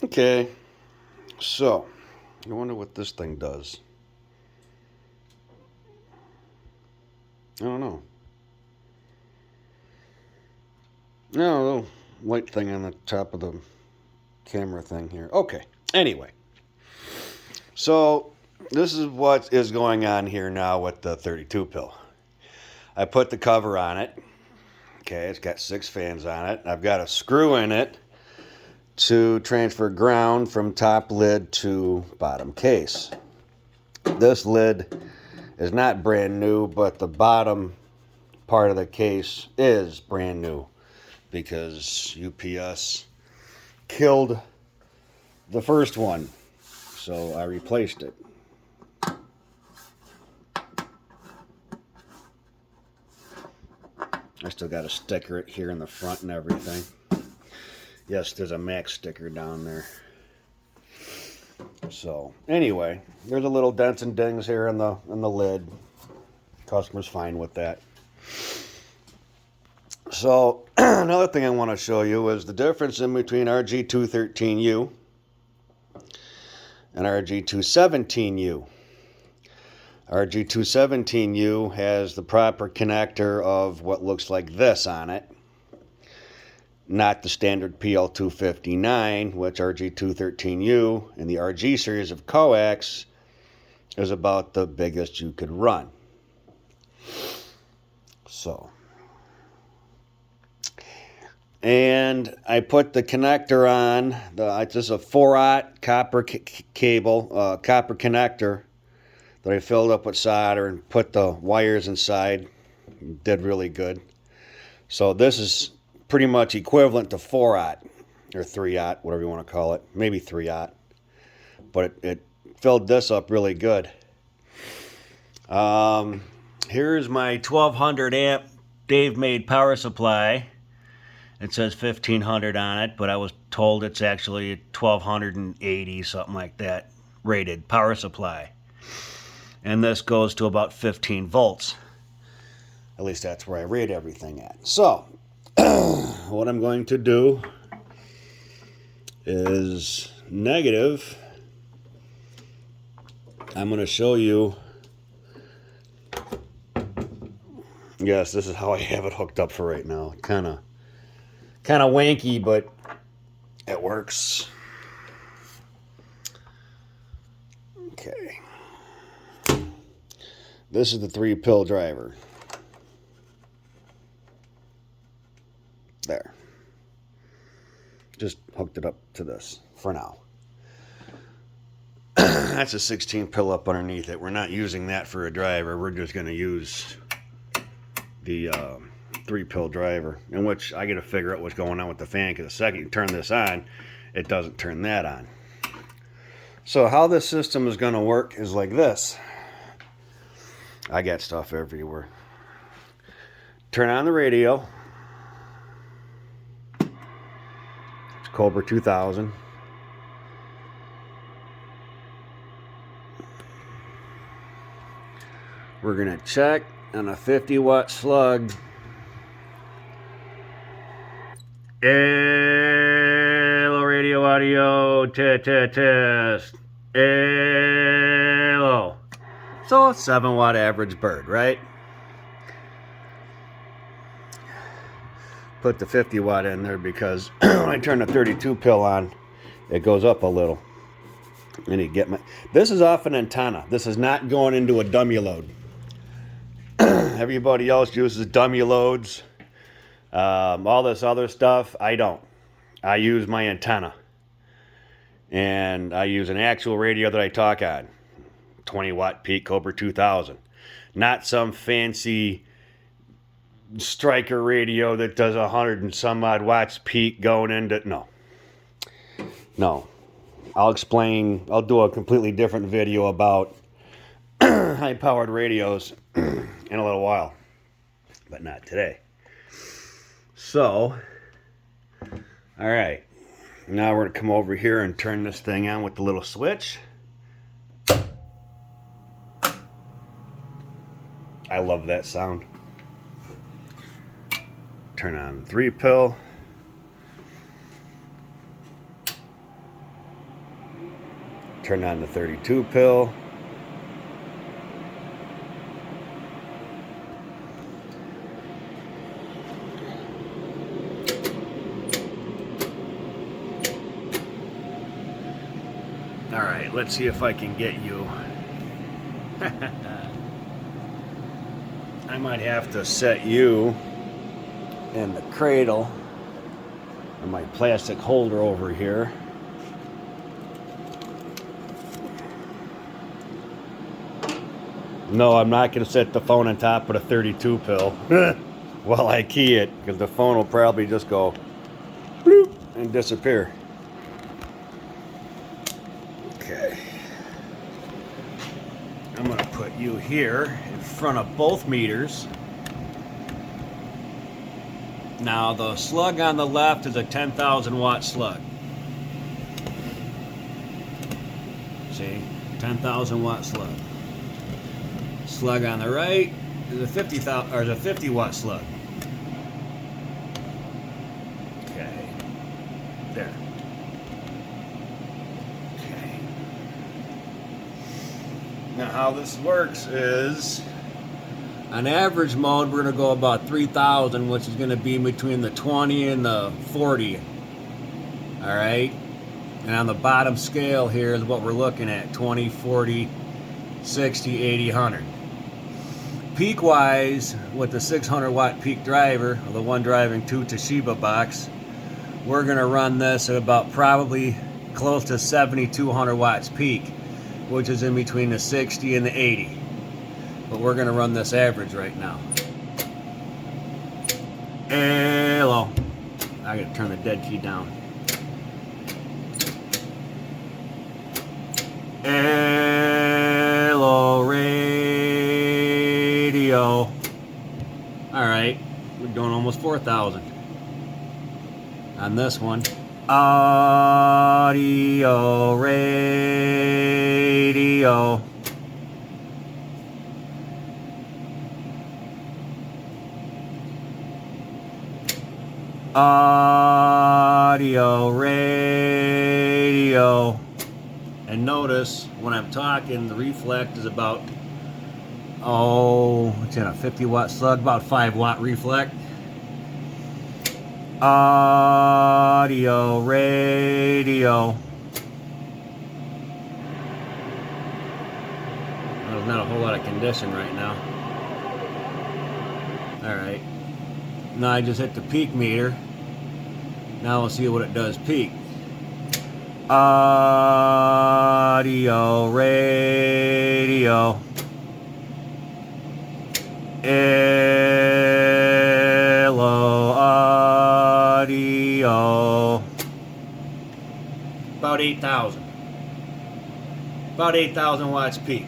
Okay, so I wonder what this thing does. I don't know. No, a little white thing on the top of the camera thing here. Okay. Anyway, so this is what is going on here now with the 32 pill. I put the cover on it. Okay, it's got 6 fans on it. I've got a screw in it to transfer ground from top lid to bottom case. This lid is not brand new, but the bottom part of the case is brand new because UPS killed the first one, so I replaced it. I still got to sticker it here in the front and everything. Yes, there's a Max sticker down there. So anyway, there's a little dents and dings here in the lid. Customer's fine with that. So another thing I want to show you is the difference in between RG213U and RG217U. RG217U has the proper connector of what looks like this on it, not the standard PL259, which RG213U in the RG series of coax is about the biggest you could run. So, and I put the connector on, this is a 4/0 copper cable, copper connector that I filled up with solder and put the wires inside. Did really good. So this is pretty much equivalent to 4/0 or 3/0, whatever you want to call it. Maybe 3/0. But it filled this up really good. Here's my 1200 amp Dave made power supply. It says 1500 on it, but I was told it's actually 1280, something like that, rated power supply. And this goes to about 15 volts. At least that's where I rate everything at. So, what I'm going to do is negative. I'm going to show you. Yes, this is how I have it hooked up for right now. Kind of wanky, but it works. Okay. This is the 3-pill driver. There. Just hooked it up to this for now. That's a 16 pill up underneath it. We're not using that for a driver. We're just going to use the 3-pill driver, in which I got to figure out what's going on with the fan, because the second you turn this on, it doesn't turn that on. So how this system is going to work is like this. I got stuff everywhere. Turn on the radio. It's Cobra 2000. We're going to check on a 50-watt slug. Hello, radio audio, test. Hello. So, 7-watt average bird, right? Put the 50-watt in there because when I turn the 32 pill on, it goes up a little. And you get this is off an antenna. This is not going into a dummy load. Everybody else uses dummy loads. All this other stuff, I don't. I use my antenna. And I use an actual radio that I talk on. 20-watt peak Cobra 2000. Not some fancy Striker radio that does 100 and some odd watts peak going into... No. I'll explain. I'll do a completely different video about high-powered radios in a little while. But not today. So, alright. Now we're going to come over here and turn this thing on with the little switch. I love that sound. Turn on the 3-pill. Turn on the 32 pill. All right, let's see if I can get you. I might have to set you in the cradle and my plastic holder over here. No, I'm not going to set the phone on top of the 32 pill while I key it, because the phone will probably just go bloop and disappear. Okay. I'm going to put you here in front of both meters. Now the slug on the left is a 10,000 watt slug. See, 10,000 watt slug. Slug on the right is a 50 watt slug. Okay, there. Okay. Now how this works is, on average mode, we're going to go about 3,000, which is going to be between the 20 and the 40. All right. And on the bottom scale here is what we're looking at: 20, 40, 60, 80, 100. Peak wise, with the 600 watt peak driver, or the one driving 2 Toshiba box, we're going to run this at about probably close to 7,200 watts peak, which is in between the 60 and the 80. But we're going to run this average right now. Hello. I got to turn the dead key down. Hello, radio. Alright, we're doing almost 4,000 on this one. Audio, radio. Audio, radio. And notice when I'm talking, the reflect is about, it's in a 50 watt slug, about 5 watt reflect. Audio, radio. There's not a whole lot of condition right now. Alright. Now I just hit the peak meter. Now we'll see what it does peak. Audio, radio. Hello, audio. About 8,000. About 8,000 watts peak.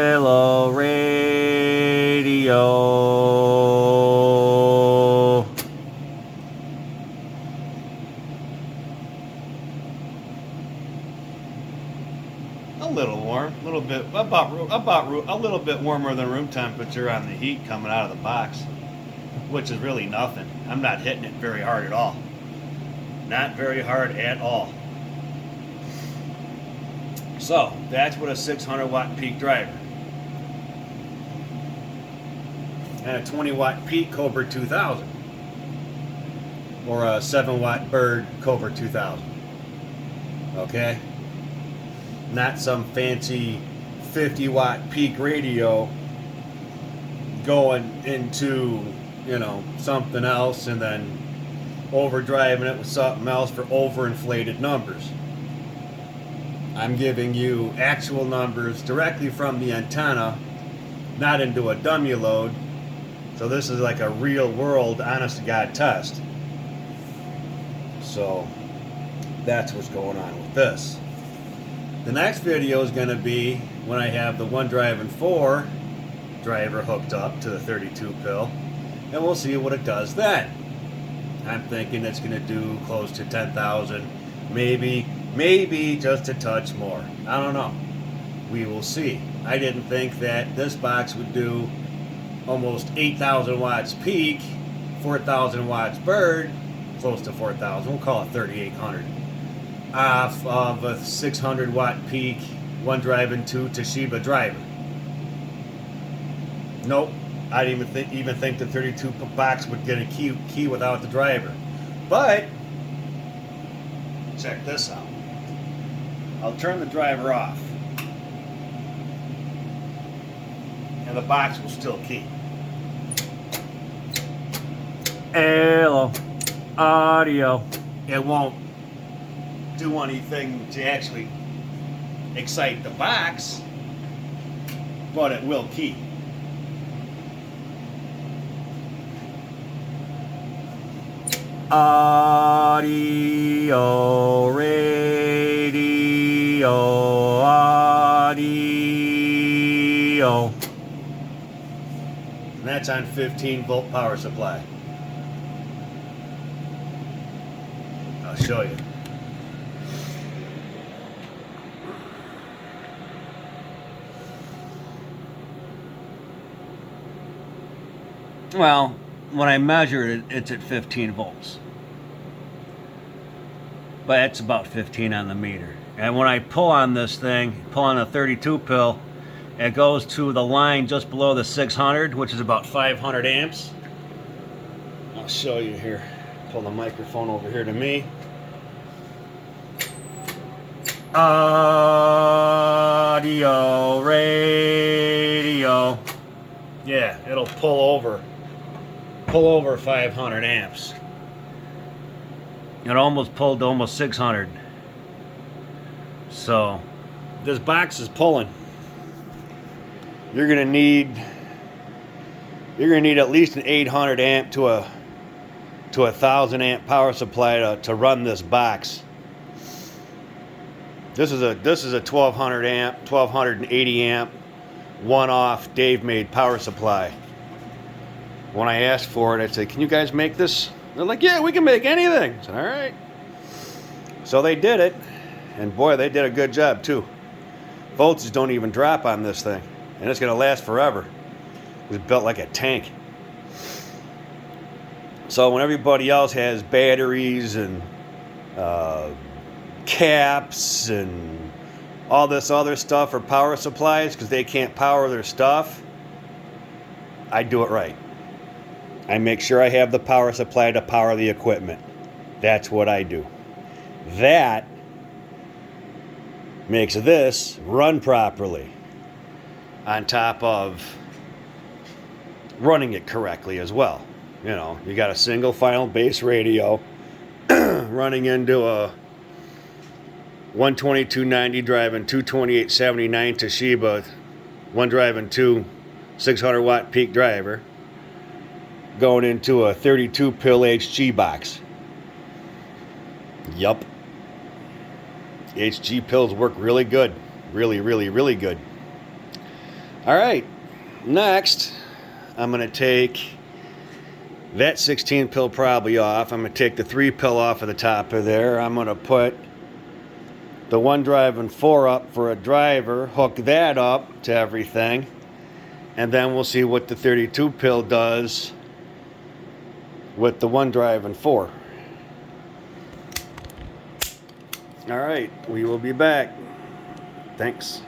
Hello, radio. A little warm, a little bit, about a little bit warmer than room temperature on the heat coming out of the box, which is really nothing. I'm not hitting it very hard at all. Not very hard at all. So that's what a 600 watt peak driver and a 20 watt peak Cobra 2000, or a 7 watt Bird Cobra 2000. Okay, not some fancy 50 watt peak radio going into, you know, something else and then overdriving it with something else for overinflated numbers. I'm giving you actual numbers directly from the antenna, not into a dummy load. So this is like a real world, honest to God test. So that's what's going on with this. The next video is going to be when I have the one driving 4 driver hooked up to the 32 pill, and we'll see what it does then. I'm thinking it's going to do close to 10,000, maybe just a touch more. I don't know. We will see. I didn't think that this box would do almost 8,000 watts peak 4,000 watts bird, close to 4,000, we'll call it 3,800, off of a 600 watt peak, one driving two Toshiba driver. Nope, I didn't even think the 32 box would get a key without the driver. But check this out. I'll turn the driver off, and the box will still key. Hello, audio. It won't do anything to actually excite the box, but it will key. Audio, radio, audio. And that's on 15 volt power supply. I'll show you. Well, when I measured it, it's at 15 volts. But it's about 15 on the meter. And when I pull on this thing, pull on a 32 pill, it goes to the line just below the 600, which is about 500 amps. I'll show you here. Pull the microphone over here to me. Audio, radio. Yeah, it'll pull over 500 amps. It almost pulled to almost 600. So This box is pulling. You're gonna need at least an 800 amp to a 1,000 amp power supply to run this box. This is a 1200 amp, 1280 amp, one-off Dave made power supply. When I asked for it, I said, "Can you guys make this?" They're like, "Yeah, we can make anything." I said, "All right." So they did it, and boy, they did a good job too. Voltage don't even drop on this thing, and it's gonna last forever. It's built like a tank. So when everybody else has batteries and caps and all this other stuff for power supplies because they can't power their stuff, I do it right. I make sure I have the power supply to power the equipment. That's what I do. That makes this run properly, on top of running it correctly as well. You know, you got a single final base radio running into a 12290 driving 22879 Toshiba, one driving two 600 watt peak driver, going into a 32 pill HG box. Yup. HG pills work really good. Really, really, really good. All right. Next, I'm going to take that 16 pill probably off. I'm going to take the 3 pill off of the top of there. I'm going to put the one driving 4 up for a driver, hook that up to everything, and then we'll see what the 32 pill does with the one driving 4. All right, we will be back. Thanks.